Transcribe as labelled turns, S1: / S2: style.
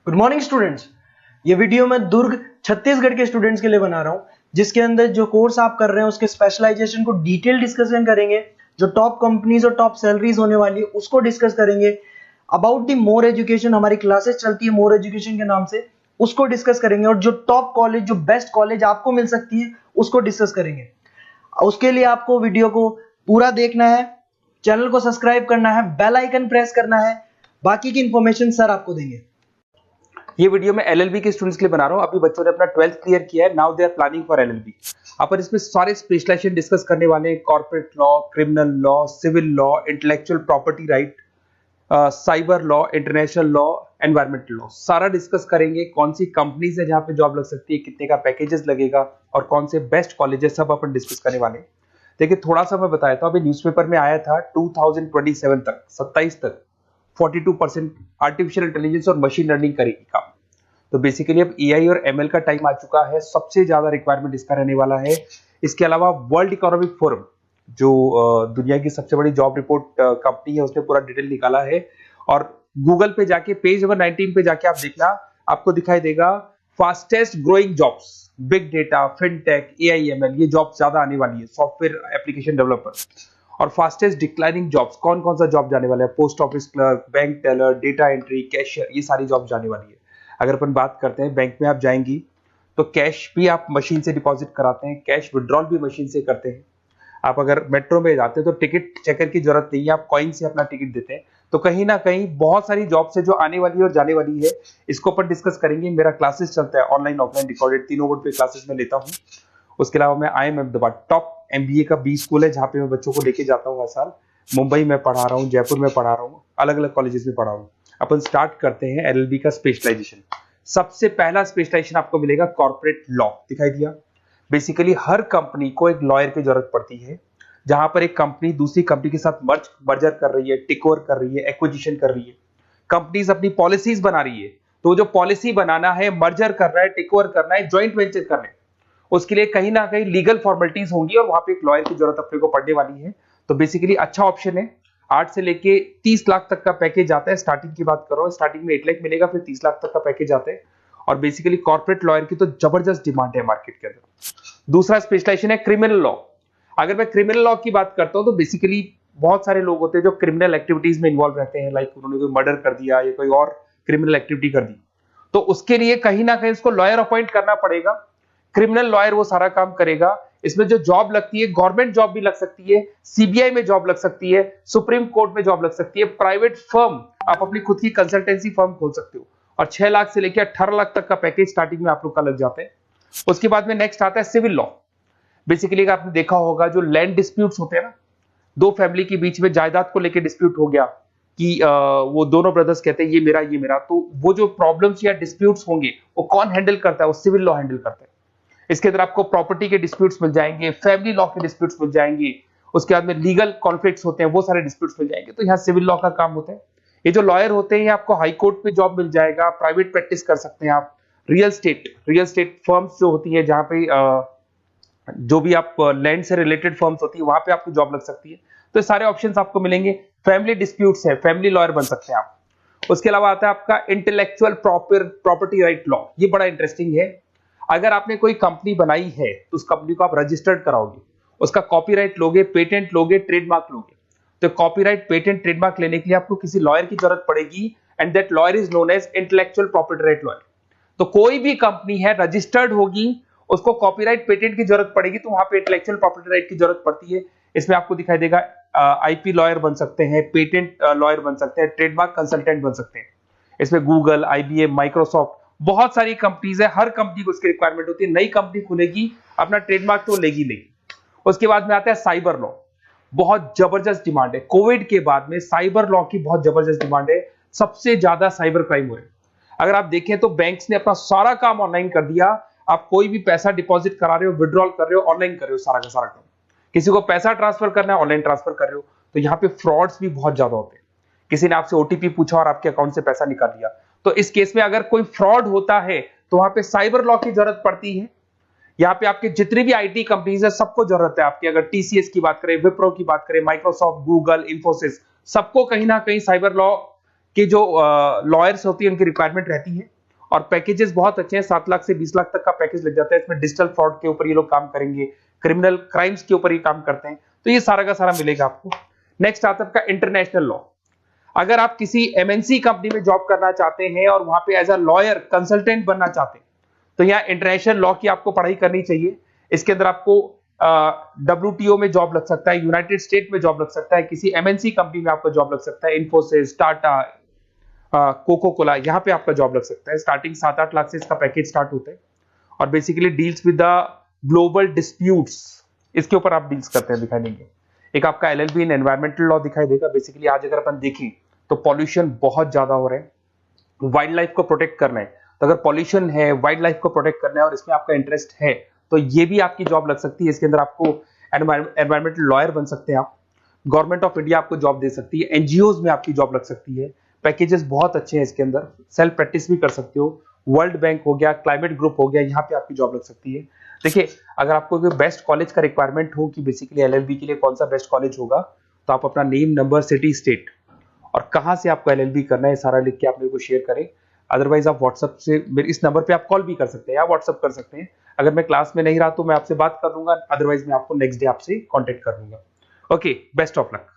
S1: Good morning students. ये video मैं दुर्ग छत्तीसगढ़ के स्टूडेंट्स के लिए बना रहा हूँ, जिसके अंदर जो कोर्स आप कर रहे हैं उसके स्पेशलाइजेशन को डिटेल डिस्कशन करेंगे। जो टॉप कंपनीज और टॉप सैलरीज होने वाली है उसको डिस्कस करेंगे। अबाउट दी मोर एजुकेशन, हमारी क्लासेस चलती है मोर एजुकेशन के नाम से, उसको डिस्कस करेंगे। और जो टॉप कॉलेज, जो बेस्ट कॉलेज आपको मिल सकती है उसको डिस्कस करेंगे। उसके लिए आपको वीडियो को पूरा देखना है, चैनल को सब्सक्राइब करना है, बेल आइकन प्रेस करना है। बाकी की इंफॉर्मेशन सर आपको देंगे।
S2: ये वीडियो मैं एलएलबी के स्टूडेंट्स के लिए बना रहा हूं। अभी बच्चों ने अपना 12th क्लियर किया है, now they are planning for LLB. अपन इसमें सारे स्पेशलाइजेशन डिस्कस करने वाले हैं। Corporate law, criminal law, civil law, intellectual property right, cyber law, international law, environmental law, सारा डिस्कस करेंगे। कौन सी कंपनीज है जहां पे जॉब लग सकती है, कितने का पैकेजेस लगेगा और कौन से बेस्ट कॉलेजेस, सब अपन डिस्कस करने वाले हैं। देखिए थोड़ा सा मैं बताया था, अभी न्यूज़पेपर में आया था 2027 तक, 27 तक 42% आर्टिफिशियल इंटेलिजेंस और मशीन लर्निंग करेगी काम। तो बेसिकली अब एआई और एमएल का टाइम आ चुका है, सबसे ज्यादा रिक्वायरमेंट इसका रहने वाला है। इसके अलावा वर्ल्ड इकोनॉमिक फोरम, जो दुनिया की सबसे बड़ी जॉब रिपोर्ट कंपनी है, उसने पूरा डिटेल निकाला है। और गूगल पे जाके पेज नंबर 19 पे जाके आप देखना, आपको दिखाई देगा fastest growing jobs, big data, fintech, AI ML, ये जॉब ज्यादा आने वाली है, सॉफ्टवेयर एप्लीकेशन डेवलपर। और फास्टेस्ट डिक्लाइनिंग जॉब्स, कौन कौन सा जॉब जाने वाला है, post office clerk, bank teller, data entry, cashier, ये सारी जॉब जाने वाली है। अगर अपन बात करते हैं, बैंक में आप जाएंगी तो कैश भी आप मशीन से डिपॉजिट कराते हैं, कैश विड्रॉल भी मशीन से करते हैं। आप अगर मेट्रो में जाते हैं तो टिकट चेकर की जरूरत नहीं है, आप कॉइन से अपना टिकट देते हैं। तो कहीं ना कहीं बहुत सारी जॉब्स है जो आने वाली है और जाने वाली है, इसको अपन डिस्कस करेंगे। मेरा क्लासेस चलता है ऑनलाइन ऑफलाइन रिकॉर्डेड, तीनों बोर्ड पे क्लासेस में लेता हूँ। उसके अलावा मैं IIM टॉप MBA का बी स्कूल है, जहाँ पे मैं बच्चों को लेके जाता हूँ हर साल। मुंबई में पढ़ा रहा हूँ, जयपुर में पढ़ा रहा हूँ, अलग अलग कॉलेजेस में पढ़ा रहा हूँ। अपन स्टार्ट करते हैं एलएलबी का स्पेशलाइजेशन। सबसे पहला स्पेशलाइजेशन आपको मिलेगा कॉर्पोरेट लॉ, दिखाई दिया। बेसिकली हर कंपनी को एक लॉयर की जरूरत पड़ती है, जहां पर एक कंपनी दूसरी कंपनी के साथ मर्जर कर रही है, टेक ओवर कर रही है, एक्विजिशन कर रही है। कंपनीज अपनी पॉलिसीज बना रही है, तो जो पॉलिसी बनाना है, मर्जर करना है, टेक ओवर करना है, ज्वाइंट वेंचर करना है, उसके लिए कहीं ना कहीं लीगल फॉर्मेलिटीज होंगी और वहां पे एक लॉयर की जरूरत अपने को पड़ने वाली है। तो बेसिकली अच्छा ऑप्शन है। 8 से लेके 30 लाख तक का पैकेज आता है। स्टार्टिंग की बात कर रहा हूं, स्टार्टिंग में 8 लाख मिलेगा, फिर 30 लाख तक का पैकेज आता है। और बेसिकली कॉर्पोरेट लॉयर की तो जबरदस्त डिमांड है मार्केट के अंदर। दूसरा स्पेशलाइजेशन है क्रिमिनल लॉ। अगर मैं क्रिमिनल लॉ की बात करता हूं तो बेसिकली बहुत सारे लोग होते हैं जो क्रिमिनल एक्टिविटीज में इन्वॉल्व रहते हैं, लाइक उन्होंने कोई मर्डर कर दिया या कोई और क्रिमिनल एक्टिविटी कर दी, तो उसके लिए कहीं ना कहीं उसको लॉयर अपॉइंट करना पड़ेगा। क्रिमिनल लॉयर वो सारा काम करेगा। इसमें जो जॉब लगती है, गवर्नमेंट जॉब भी लग सकती है, सीबीआई में जॉब लग सकती है, सुप्रीम कोर्ट में जॉब लग सकती है, प्राइवेट फर्म, आप अपनी खुद की कंसल्टेंसी फर्म खोल सकते हो। और 6 लाख से लेकर 18 लाख तक का पैकेज स्टार्टिंग में आप लोग का लग जाता है। उसके बाद में नेक्स्ट आता है सिविल लॉ। बेसिकली आपने देखा होगा जो लैंड डिस्प्यूट्स होते हैं ना, दो फैमिली के बीच में जायदाद को लेकर डिस्प्यूट हो गया कि वो दोनों ब्रदर्स कहते हैं ये मेरा, तो वो जो प्रॉब्लम्स या डिस्प्यूट्स होंगे वो कौन हैंडल करता है, वो सिविल लॉ हैंडल करता है। इसके अंदर आपको प्रॉपर्टी के डिस्प्यूट्स मिल जाएंगे, फैमिली लॉ के डिस्प्यूट्स मिल जाएंगे, उसके बाद में लीगल कॉन्फ्लिक्ट्स होते हैं, वो सारे डिस्प्यूट्स मिल जाएंगे। तो यहाँ सिविल लॉ का काम होता है। ये जो लॉयर होते हैं, आपको हाई कोर्ट पे जॉब मिल जाएगा, प्राइवेट प्रैक्टिस कर सकते हैं आप, रियल स्टेट फर्म्स जो होती है, जहां पे जो भी आप लैंड से रिलेटेड फर्म्स होती है, वहां पे आपको जॉब लग सकती है। तो सारे ऑप्शंस आपको मिलेंगे। फैमिली डिस्प्यूट्स है, फैमिली लॉयर बन सकते हैं आप। उसके अलावा आता है आपका इंटेलेक्चुअल प्रॉपर्टी राइट लॉ। ये बड़ा इंटरेस्टिंग है। अगर आपने कोई कंपनी बनाई है तो उस कंपनी को आप रजिस्टर्ड कराओगे, उसका कॉपीराइट लोगे, पेटेंट लोगे, ट्रेडमार्क लोगे। तो कॉपीराइट, पेटेंट, ट्रेडमार्क लेने के लिए आपको किसी लॉयर की जरूरत पड़ेगी, and that lawyer is known as intellectual property right lawyer. तो कोई भी कंपनी है रजिस्टर्ड होगी, उसको कॉपीराइट, पेटेंट की जरूरत पड़ेगी, तो वहां पे इंटेलेक्चुअल प्रॉपर्टी राइट की जरूरत पड़ती है। इसमें आपको दिखाई देगा आईपी लॉयर बन सकते हैं, पेटेंट लॉयर बन सकते हैं, ट्रेडमार्क कंसल्टेंट बन सकते हैं। इसमें गूगल, IBM, माइक्रोसॉफ्ट, बहुत सारी कंपनीज है। हर कंपनी को इसकी रिक्वायरमेंट होती है। नई कंपनी खुलेगी, अपना ट्रेडमार्क तो लेगी। उसके बाद में आता है साइबर लॉ। बहुत जबरदस्त डिमांड है। कोविड के बाद में साइबर लॉ की बहुत जबरदस्त डिमांड है। सबसे ज्यादा साइबर क्राइम हुए। अगर आप देखें तो बैंक्स ने अपना सारा काम ऑनलाइन कर दिया। आप कोई भी पैसा डिपॉजिट करा रहे हो, विड्रॉल कर रहे हो, ऑनलाइन कर रहे हो, सारा का सारा काम। किसी को पैसा ट्रांसफर करना है, ऑनलाइन ट्रांसफर कर रहे हो। तो यहाँ पे फ्रॉड्स भी बहुत ज्यादा होते हैं। किसी ने आपसे ओटीपी पूछा और आपके अकाउंट से पैसा निकाल लिया, तो इस केस में अगर कोई फ्रॉड होता है तो वहां पे साइबर लॉ की जरूरत पड़ती है। यहाँ पे आपके जितनी भी आईटी कंपनीज है, सबको जरूरत है आपकी। अगर टीसीएस की बात करें, विप्रो की बात करें, माइक्रोसॉफ्ट, गूगल, इंफोसिस, सबको कहीं ना कहीं साइबर लॉ कि जो लॉयर्स होती है उनकी रिक्वायरमेंट रहती है, और पैकेजेस बहुत अच्छे हैं, 7 लाख से 20 लाख तक का पैकेज लग जाता है। इसमें डिजिटल फ्रॉड के ऊपर ये लोग काम करेंगे, क्रिमिनल क्राइम्स के ऊपर ये काम करते हैं, तो ये सारा का सारा मिलेगा आपको। नेक्स्ट आता है आपका इंटरनेशनल लॉ। अगर आप किसी एमएनसी कंपनी में जॉब करना चाहते हैं और वहां पे एज अ लॉयर कंसल्टेंट बनना चाहते हैं, तो यहाँ इंटरनेशनल लॉ की आपको पढ़ाई करनी चाहिए। इसके अंदर आपको WTO में जॉब लग सकता है, यूनाइटेड स्टेट में जॉब लग सकता है, किसी एमएनसी कंपनी में आपको जॉब लग सकता है, इन्फोसिस, टाटा, कोको कोला, यहाँ पे आपका जॉब लग सकता है। स्टार्टिंग 7-8 लाख से इसका पैकेज स्टार्ट होता है, और basically deals with the global disputes, इसके ऊपर आप डील्स करते हैं, दिखाई देंगे। एक आपका LLB इन एनवायरमेंटल लॉ दिखाई देगा। बेसिकली आज अगर अपन देखें तो पॉल्यूशन बहुत ज्यादा हो रहा है, वाइल्ड लाइफ को प्रोटेक्ट करना है, तो अगर पॉल्यूशन है, वाइल्ड लाइफ को प्रोटेक्ट करना है और इसमें आपका इंटरेस्ट है, तो ये भी आपकी जॉब लग सकती है। इसके अंदर आपको एनवायरमेंटल लॉयर बन सकते हैं आप। गवर्नमेंट ऑफ इंडिया आपको जॉब दे सकती है, एनजीओज में आपकी जॉब लग सकती है। पैकेजेस बहुत अच्छे हैं इसके अंदर, सेल्फ प्रैक्टिस भी कर सकते हो। वर्ल्ड बैंक हो गया, क्लाइमेट ग्रुप हो गया, यहाँ पे आपकी जॉब लग सकती है। देखिए, अगर आपको कोई बेस्ट कॉलेज का रिक्वायरमेंट हो कि बेसिकली LLB के लिए कौन सा बेस्ट कॉलेज होगा, तो आप अपना नेम, नंबर, सिटी, स्टेट और कहां से आपको LLB करना है सारा लिख के आप मेरे को शेयर करें। अदरवाइज आप व्हाट्सएप से मेरे इस नंबर पे आप कॉल भी कर सकते हैं या व्हाट्सएप कर सकते हैं। अगर मैं क्लास में नहीं रहा तो मैं आपसे बात कर लूंगा, अदरवाइज मैं आपको नेक्स्ट डे आपसे कॉन्टेक्ट कर लूंगा। Okay, best of luck.